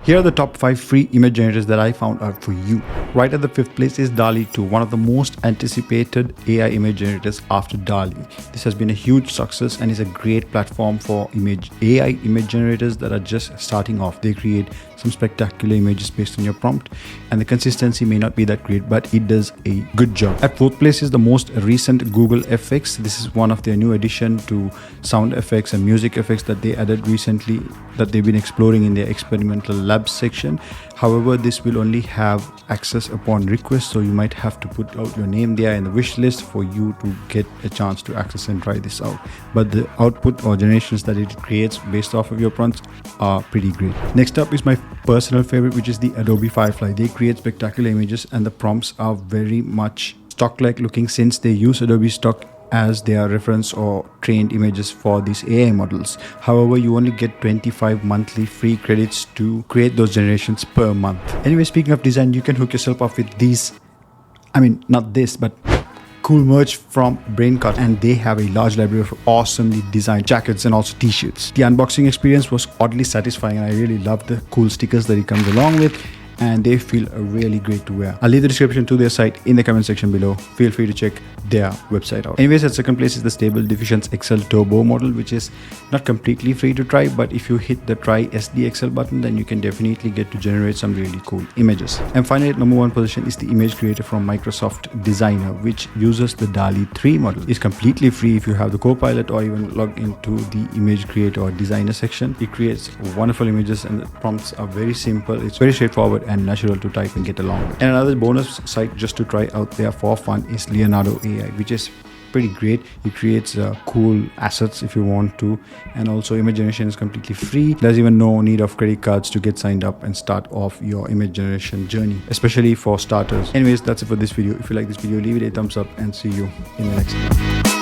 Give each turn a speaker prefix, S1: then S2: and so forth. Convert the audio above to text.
S1: Here are the top 5 free image generators that I found out for you. Right at the 5th place is DALL-E 2, one of the most anticipated AI image generators after DALL-E. This has been a huge success and is a great platform for AI image generators that are just starting off. They create some spectacular images based on your prompt, and the consistency may not be that great, but it does a good job. At 4th place is the most recent Google FX. This is one of their new addition to sound effects and music effects that they added recently, that they've been exploring in their experimental labs section. However, this will only have access upon request, so you might have to put out your name there in the wish list for you to get a chance to access and try this out. But the output or generations that it creates based off of your prompts are pretty great. Next up is my personal favorite, which is the Adobe Firefly. They create spectacular images and the prompts are very much stock-like looking, since they use Adobe stock as their reference or trained images for these AI models. However, you only get 25 monthly free credits to create those generations per month. Anyway, speaking of design, you can hook yourself up with these, not this, but cool merch from BrainCut, and they have a large library of awesomely designed jackets and also t-shirts. The unboxing experience was oddly satisfying, and I really loved the cool stickers that it comes along with, and they feel really great to wear. I'll leave the description to their site in the comment section below. Feel free to check their website out. Anyways, at second place is the stable Diffusion XL Turbo model, which is not completely free to try, but if you hit the try SDXL button, then you can definitely get to generate some really cool images. And finally, at number 1 position is the image creator from Microsoft Designer, which uses the DALL-E 3 model. It's completely free if you have the Copilot or even log into the image creator or designer section. It creates wonderful images and the prompts are very simple. It's very straightforward and natural to type and get along with. And another bonus site just to try out there for fun is Leonardo AI, which is pretty great. It creates cool assets if you want to, and also image generation is completely free. There's even no need of credit cards to get signed up and start off your image generation journey, especially for starters. Anyways, that's it for this video. If you like this video, leave it a thumbs up and see you in the next one.